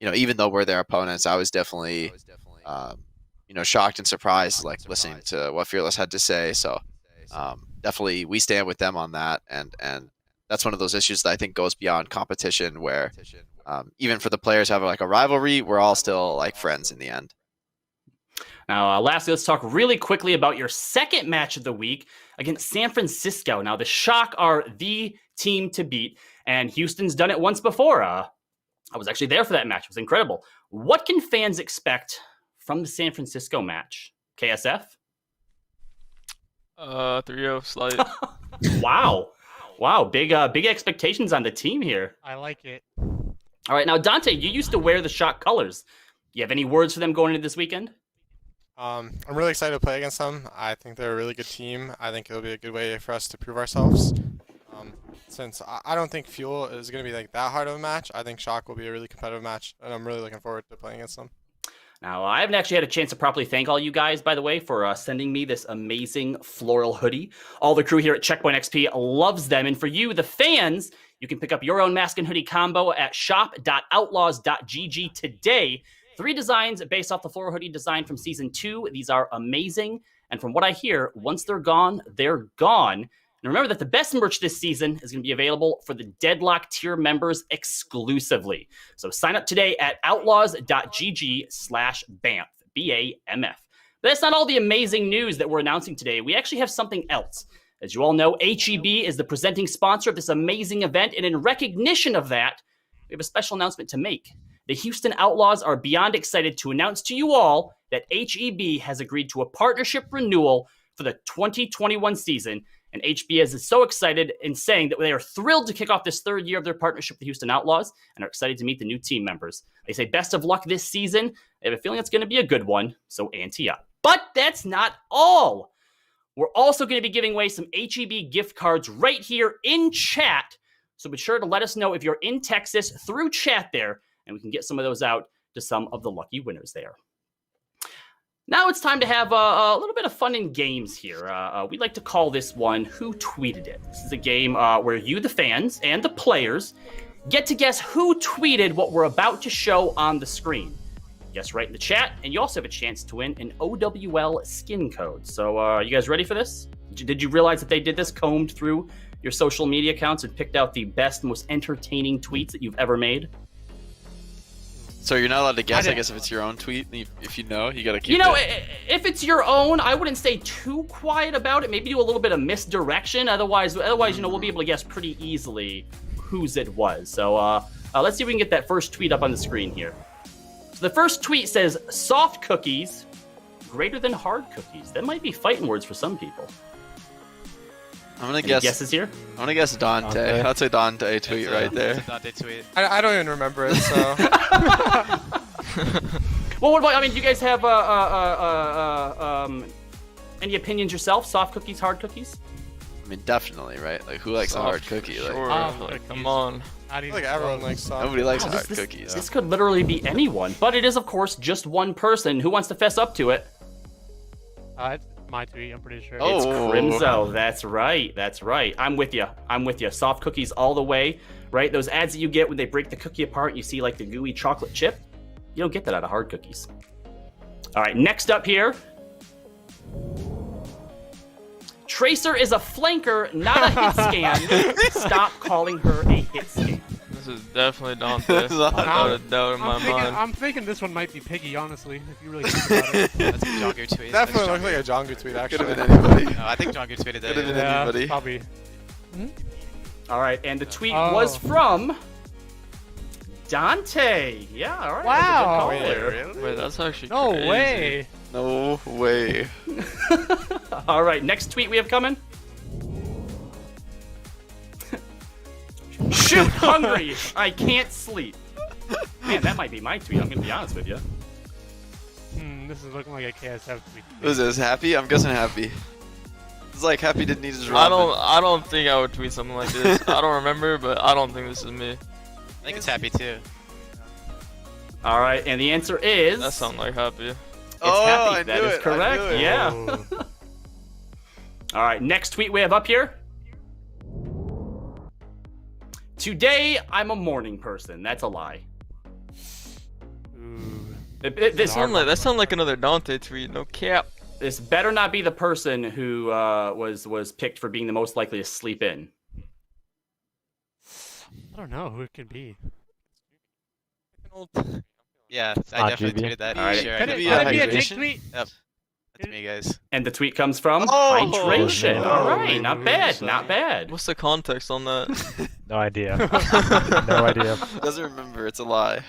even though we're their opponents, I was definitely, shocked and surprised, listening to what Fearless had to say. So, definitely we stand with them on that. And that's one of those issues that I think goes beyond competition where, even for the players who have a rivalry, we're all still friends in the end. Now, lastly, let's talk really quickly about your second match of the week against San Francisco. Now, the Shock are the team to beat, and Houston's done it once before. I was actually there for that match. It was incredible. What can fans expect from the San Francisco match? KSF? 3-0 slight. Wow, big expectations on the team here. I like it. All right, now Dante, you used to wear the Shock colors. Do you have any words for them going into this weekend? I'm really excited to play against them. I think they're a really good team. I think it'll be a good way for us to prove ourselves. Since I don't think Fuel is going to be like that hard of a match, I think Shock will be a really competitive match, and I'm really looking forward to playing against them. Now, I haven't actually had a chance to properly thank all you guys, by the way, for sending me this amazing floral hoodie. All the crew here at Checkpoint XP loves them. And for you, the fans, you can pick up your own mask and hoodie combo at shop.outlaws.gg today. 3 designs based off the floral hoodie design from Season 2. These are amazing. And from what I hear, once they're gone, they're gone. And remember that the best merch this season is going to be available for the Deadlock tier members exclusively. So sign up today at outlaws.gg/BAMF, B-A-M-F. But that's not all the amazing news that we're announcing today. We actually have something else. As you all know, HEB is the presenting sponsor of this amazing event, and in recognition of that, we have a special announcement to make. The Houston Outlaws are beyond excited to announce to you all that HEB has agreed to a partnership renewal for the 2021 season. And HB is so excited in saying that they are thrilled to kick off this 3rd year of their partnership with the Houston Outlaws and are excited to meet the new team members. They say best of luck this season. They have a feeling it's going to be a good one, so ante up. But that's not all. We're also going to be giving away some HEB gift cards right here in chat. So be sure to let us know if you're in Texas through chat there, and we can get some of those out to some of the lucky winners there. Now it's time to have a little bit of fun and games here. We like to call this one Who Tweeted It? This is a game where you, the fans, and the players get to guess who tweeted what we're about to show on the screen. Guess right in the chat, and you also have a chance to win an OWL skin code. So you guys ready for this? Did you realize that they did this, combed through your social media accounts and picked out the best, most entertaining tweets that you've ever made? So you're not allowed to guess, I guess, if it's your own tweet. If you know, you got to keep it. You know, if it's your own, I wouldn't stay too quiet about it. Maybe do a little bit of misdirection. Otherwise, we'll be able to guess pretty easily whose it was. So let's see if we can get that first tweet up on the screen here. So the first tweet says, soft cookies greater than hard cookies. That might be fighting words for some people. I'm gonna Any guess. guesses here? I'm gonna guess Dante. That's a Dante tweet right there. It's a Dante tweet. I don't even remember it, so. Well, what about? I mean, do you guys have any opinions yourself? Soft cookies, hard cookies? I mean, definitely, right? Like, who likes a hard cookie? Sure. Like, Come on. I think everyone likes soft. Nobody likes Wow, hard this, cookies. This could literally be anyone, but it is, of course, just one person. Who wants to fess up to it? It's my tweet, I'm pretty sure. It's Crimzo. That's right. That's right. I'm with you. Soft cookies all the way, right? Those ads that you get when they break the cookie apart and you see like the gooey chocolate chip. You don't get that out of hard cookies. All right, next up here. Tracer is a flanker, not a hit scan. Stop calling her a hit scan. This is definitely Dante. Without a doubt in my mind. I'm thinking this one might be Piggy, honestly, if you really think about it. That's a Jongu tweet. Definitely looks like a Jongu tweet, actually. Could have been anybody. No, I think Jongu tweeted that. Could have been anybody. Probably. All right, and the tweet was from Dante. Yeah, all right. Wow. That's a good call there. Wait, that's actually No crazy. way. No way. All right, next tweet we have coming. Shoot, hungry. I can't sleep. Man, that might be my tweet. I'm gonna be honest with you. This is looking like a KSF tweet. Who's this? Happy? I'm guessing Happy. It's like Happy didn't need his ramen. I don't think I would tweet something like this. I don't remember, but I don't think this is me. I think it's Happy too. All right, and the answer is. That sounds like Happy. It's Oh, Happy. I That knew is it. correct. I knew it. Yeah. All right, next tweet we have up here. Today, I'm a morning person. That's a lie. That sounds like another Dante tweet. No cap. This better not be the person who was picked for being the most likely to sleep in. I don't know who it could be. Yeah, It's I not definitely Juby. tweeted that. All right. Sure, I Could did. it- Yeah, could it be a Jake hydration. tweet? Yep, that's me, guys. And the tweet comes from Oh! Hydration. All Oh, right, not bad, not bad. What's the context on that? No idea. No idea. Doesn't remember. It's a lie.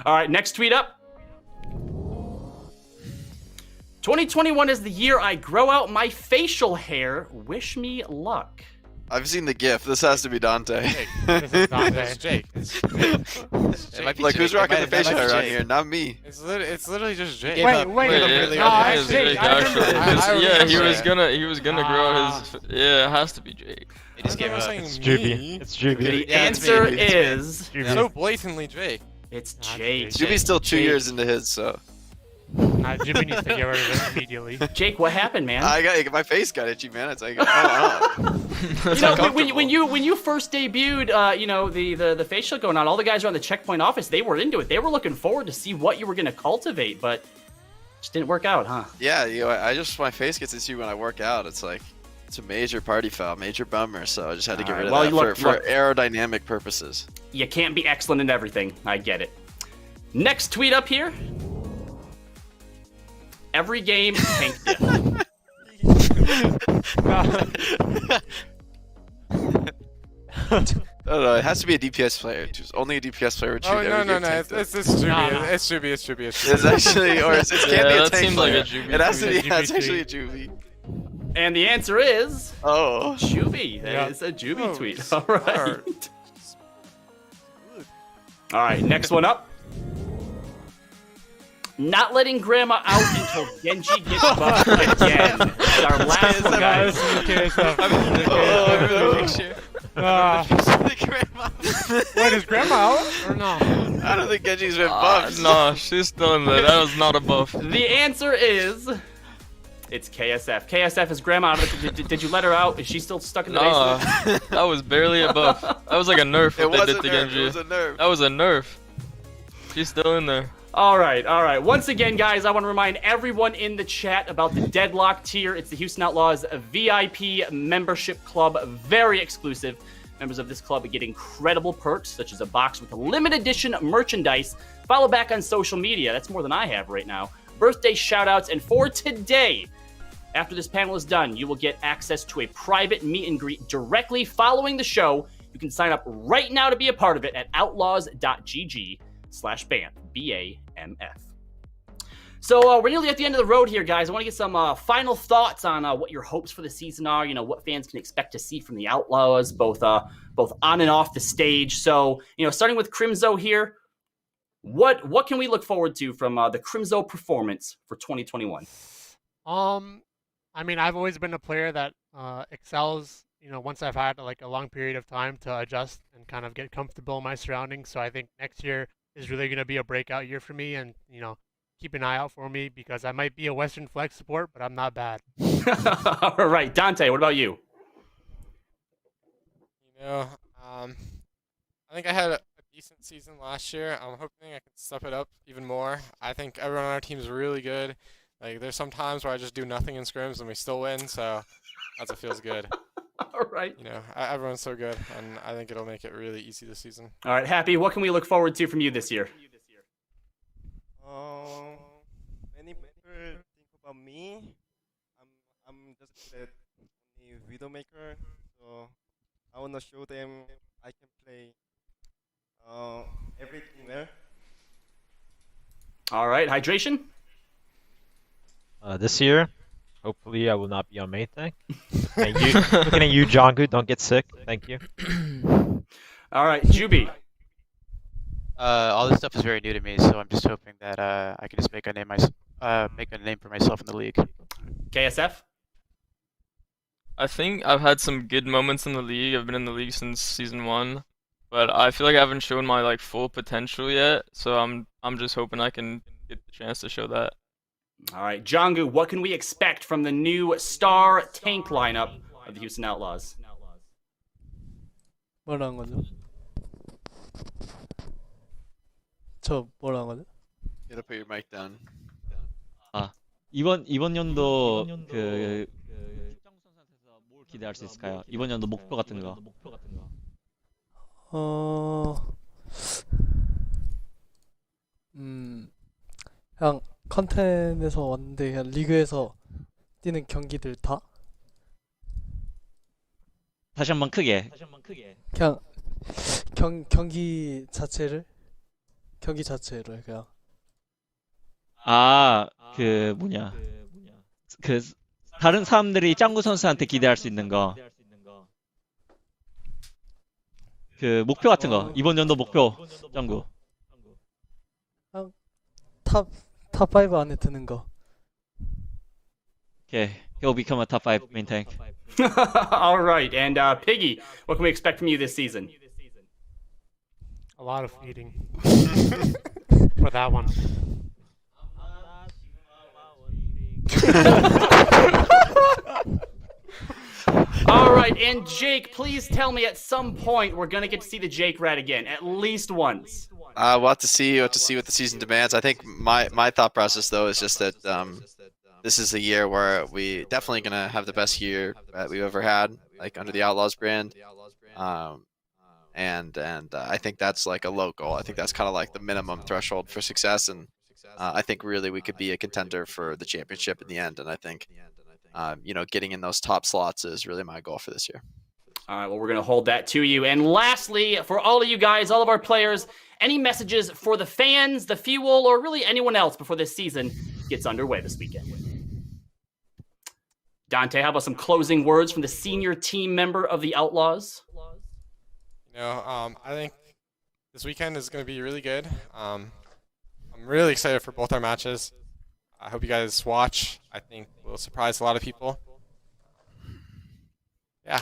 All right, next tweet up. 2021 is the year I grow out my facial hair. Wish me luck. I've seen the GIF. This has to be Dante. This is Dante. It's Jake. It's Jake. might be Like, who's Jake. rocking It the might- facial that might be hair around Jake. here? Not me. It's literally just Jake. Give up. wait, Give no, up no, really no, early. I- It's Jake, Jake, I actually. remember. I Yeah, he remember. was gonna grow his. Yeah, it has to be Jake. He just gave I was up. saying It's me. Juby. It's Juby. The Yeah, it's answer me. is So blatantly Jake. it's Jake. Juby's still 2 years into his, so Jimmy needs to get rid of it immediately. Jake, what happened, man? my face got itchy, man. It's like, oh, You know, when you first debuted, the facial going on, all the guys around the checkpoint office, they were into it. They were looking forward to see what you were going to cultivate, but just didn't work out, huh? yeah, my face gets itchy when I work out. It's like, it's a major party foul, major bummer. So I just had to get rid of Well, that look, for aerodynamic purposes. You can't be excellent in everything. I get it. Next tweet up here. Every game, tank diff. No, it has to be a DPS player. Only a DPS player would shoot Oh every no game no no! tank It's diff. Juby. No. It's Juby. It's Juby. It's It's Juby. actually, or it can't Yeah, be a that tank seems like player. a Juby It has to tweet. be. Yeah, it's actually a Juby. And the answer is Oh. Juby. That is a Juby tweet. All right. All right, next one up. Not letting Grandma out until Genji gets buffed again. That's our last one, guys. Wait, is Grandma out or no? I don't think Genji's been buffed. Nah, she's still in there. That was not a buff. The answer is it's KSF. KSF is Grandma out of the. Did you let her out? Is she still stuck in the Nah, basement? that was barely a buff. That was like a nerf. It What was they a did to nerf. Genji. It was a nerf. That was a nerf. She's still in there. All right. Once again, guys, I want to remind everyone in the chat about the Deadlock tier. It's the Houston Outlaws VIP membership club, very exclusive. Members of this club get incredible perks, such as a box with limited edition merchandise. Follow back on social media. That's more than I have right now. Birthday shout-outs, and for today, after this panel is done, you will get access to a private meet and greet directly following the show. You can sign up right now to be a part of it at outlaws.gg/BAMF. BAMF. So we're nearly at the end of the road here, guys. I want to get some final thoughts on what your hopes for the season are. You know, what fans can expect to see from the Outlaws, both on and off the stage. So, starting with Crimzo here, what can we look forward to from the Crimzo performance for 2021? I mean, I've always been a player that excels, once I've had like a long period of time to adjust and kind of get comfortable in my surroundings. So I think next year is really going to be a breakout year for me, and keep an eye out for me because I might be a Western Flex support, but I'm not bad. All right, Dante, what about you? I think I had a decent season last year. I'm hoping I can step it up even more. I think everyone on our team is really good. Like, there's some times where I just do nothing in scrims and we still win, so that's what feels good. All right. Everyone's so good, and I think it'll make it really easy this season. All right, Happy, what can we look forward to from you this year? Many people think about me. I'm just a Widowmaker, so I wanna show them I can play everything well. All right, Hydration? This year, hopefully I will not be on main tank. And you, looking at you, Jongu, don't get sick. Thank you. All right, Juby. All this stuff is very new to me, so I'm just hoping that I can just make a name for myself in the league. KSF? I think I've had some good moments in the league. I've been in the league since season 1, but I feel like I haven't shown my full potential yet. So I'm just hoping I can get the chance to show that. All right, Jongu, what can we expect from the new star tank lineup of the Houston Outlaws? 뭐라는 거죠? 저 뭐라는 거죠? You gotta put your mic down. 이번 연도 그 출장 선수한테서 뭘 기대할 수 있을까요? 이번 연도 목표 같은 거. 그냥 컨텐에서 왔는데 그냥 리그에서 뛰는 경기들 다 다시 한번 크게. 그냥 경기 자체를 그냥 그 뭐냐. 그 다른 사람들이 짱구 선수한테 기대할 수 있는 거. 그 목표 같은 거. 이번 연도 목표 짱구. 탑5 안에 드는 거. Okay, he'll become a top 5 main tank. All right, and Piggy, what can we expect from you this season? A lot of feeding. For that one. All right, and Jake, please tell me at some point we're gonna get to see the Jake Rat again, at least once. We'll have to see what the season demands. I think my thought process though is just that this is a year where we definitely gonna have the best year that we've ever had, like under the Outlaws brand. And I think that's like a low goal. I think that's kind of like the minimum threshold for success, and I think really we could be a contender for the championship in the end. And I think getting in those top slots is really my goal for this year. All right, well, we're going to hold that to you. And lastly, for all of you guys, all of our players, any messages for the fans, the Fuel, or really anyone else before this season gets underway this weekend? Dante, how about some closing words from the senior team member of the Outlaws? I think this weekend is going to be really good. I'm really excited for both our matches. I hope you guys watch. I think we'll surprise a lot of people. Yeah,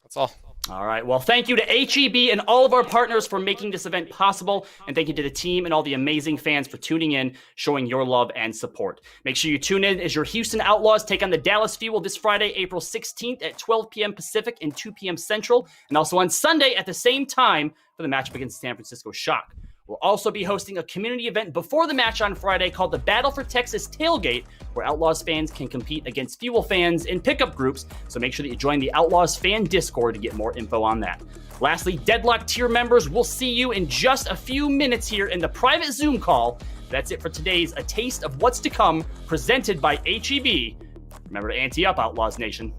that's all. All right. Well, thank you to HEB and all of our partners for making this event possible. And thank you to the team and all the amazing fans for tuning in, showing your love and support. Make sure you tune in as your Houston Outlaws take on the Dallas Fuel this Friday, April 16th at 12 p.m. Pacific and 2 p.m. Central. And also on Sunday at the same time for the matchup against San Francisco Shock. We'll also be hosting a community event before the match on Friday called the Battle for Texas Tailgate, where Outlaws fans can compete against Fuel fans in pickup groups. So make sure that you join the Outlaws fan Discord to get more info on that. Lastly, Deadlock tier members, we'll see you in just a few minutes here in the private Zoom call. That's it for today's A Taste of What's to Come, presented by HEB. Remember to ante up, Outlaws Nation.